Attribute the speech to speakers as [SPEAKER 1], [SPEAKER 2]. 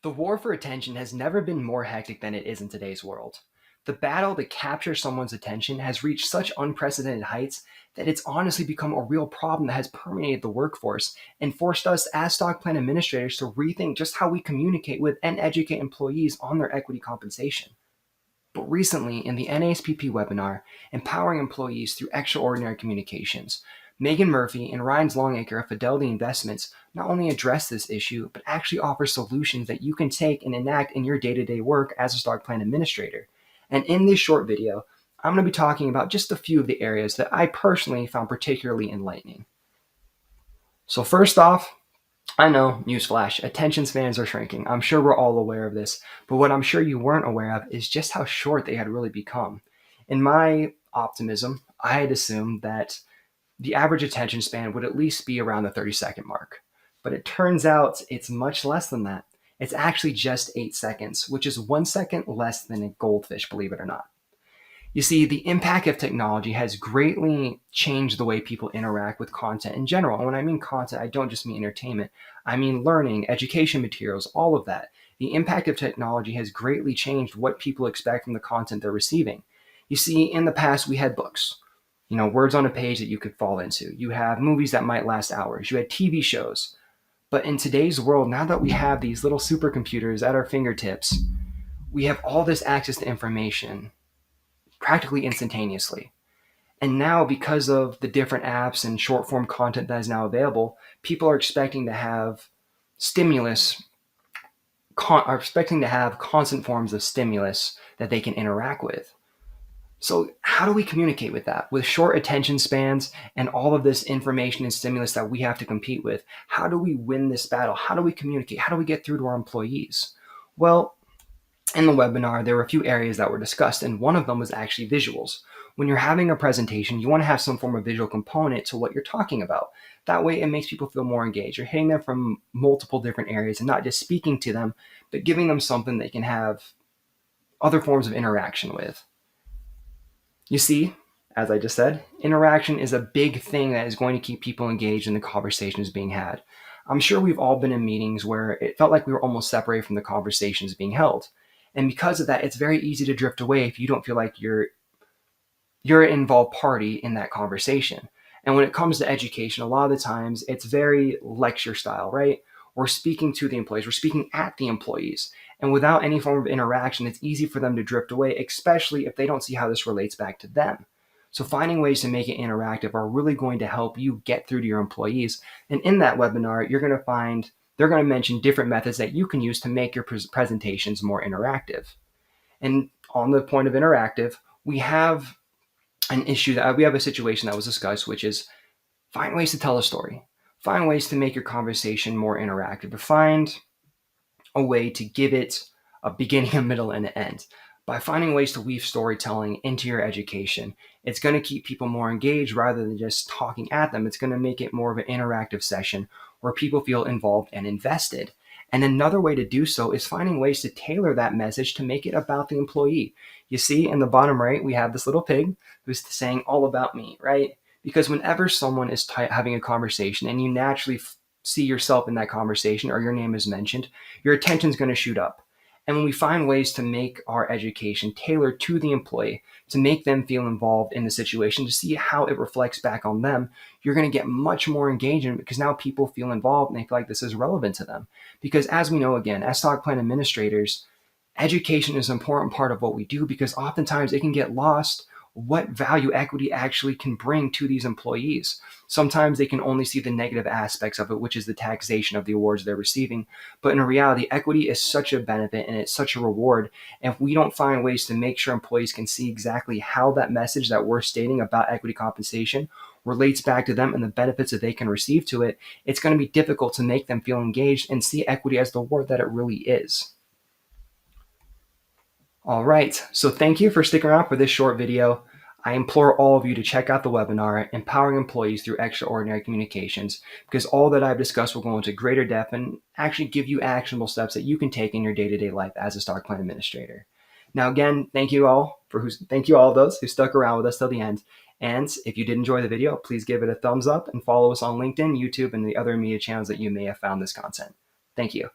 [SPEAKER 1] The war for attention has never been more hectic than it is in today's world. The battle to capture someone's attention has reached such unprecedented heights that it's honestly become a real problem that has permeated the workforce and forced us as stock plan administrators to rethink just how we communicate with and educate employees on their equity compensation. But recently, in the NASPP webinar, Empowering Employees Through Extraordinary Communications, Megan Murphy and Ryan Longacre of Fidelity Investments not only address this issue, but actually offer solutions that you can take and enact in your day-to-day work as a stock plan administrator. And in this short video, I'm going to be talking about just a few of the areas that I personally found particularly enlightening. So first off, I know, newsflash, attention spans are shrinking. I'm sure we're all aware of this, but what I'm sure you weren't aware of is just how short they had really become. In my optimism, I had assumed that the average attention span would at least be around the 30-second mark. But it turns out it's much less than that. It's actually just 8 seconds, which is 1 second less than a goldfish, believe it or not. You see, the impact of technology has greatly changed the way people interact with content in general. And when I mean content, I don't just mean entertainment. I mean learning, education materials, all of that. The impact of technology has greatly changed what people expect from the content they're receiving. You see, in the past, we had books, words on a page that you could fall into. You have movies that might last hours. You had TV shows. But in today's world, now that we have these little supercomputers at our fingertips, we have all this access to information practically instantaneously. And now, because of the different apps and short form content that is now available, people are expecting to have constant forms of stimulus that they can interact with. So how do we communicate with that? With short attention spans and all of this information and stimulus that we have to compete with, how do we win this battle? How do we communicate? How do we get through to our employees? Well, in the webinar, there were a few areas that were discussed, and one of them was actually visuals. When you're having a presentation, you want to have some form of visual component to what you're talking about. That way, it makes people feel more engaged. You're hitting them from multiple different areas and not just speaking to them, but giving them something they can have other forms of interaction with. You see, as I just said, interaction is a big thing that is going to keep people engaged in the conversations being had. I'm sure we've all been in meetings where it felt like we were almost separated from the conversations being held. And because of that, it's very easy to drift away if you don't feel like you're an involved party in that conversation. And when it comes to education, a lot of the times it's very lecture style, right? We're speaking to the employees, we're speaking at the employees. And without any form of interaction, it's easy for them to drift away, especially if they don't see how this relates back to them. So finding ways to make it interactive are really going to help you get through to your employees. And in that webinar, you're going to find they're going to mention different methods that you can use to make your presentations more interactive. And on the point of interactive, we have a situation that was discussed, which is find ways to tell a story, find ways to make your conversation more interactive, but find a way to give it a beginning, a middle, and an end. By finding ways to weave storytelling into your education, it's going to keep people more engaged rather than just talking at them. It's going to make it more of an interactive session where people feel involved and invested. And another way to do so is finding ways to tailor that message to make it about the employee. You see in the bottom right, we have this little pig who's saying all about me, right? Because whenever someone is having a conversation and you naturally see yourself in that conversation or your name is mentioned, your attention's going to shoot up. And when we find ways to make our education tailored to the employee, to make them feel involved in the situation, to see how it reflects back on them, you're going to get much more engagement because now people feel involved and they feel like this is relevant to them. Because as we know, again, as stock plan administrators, education is an important part of what we do because oftentimes it can get lost what value equity actually can bring to these employees. Sometimes they can only see the negative aspects of it, which is the taxation of the awards they're receiving. But in reality, equity is such a benefit and it's such a reward. And if we don't find ways to make sure employees can see exactly how that message that we're stating about equity compensation relates back to them and the benefits that they can receive to it, it's going to be difficult to make them feel engaged and see equity as the word that it really is. All right, so thank you for sticking around for this short video. I implore all of you to check out the webinar, Empowering Employees Through Extraordinary Communications, because all that I've discussed will go into greater depth and actually give you actionable steps that you can take in your day-to-day life as a stock plan administrator. Now, again, thank you all of those who stuck around with us till the end. And if you did enjoy the video, please give it a thumbs up and follow us on LinkedIn, YouTube, and the other media channels that you may have found this content. Thank you.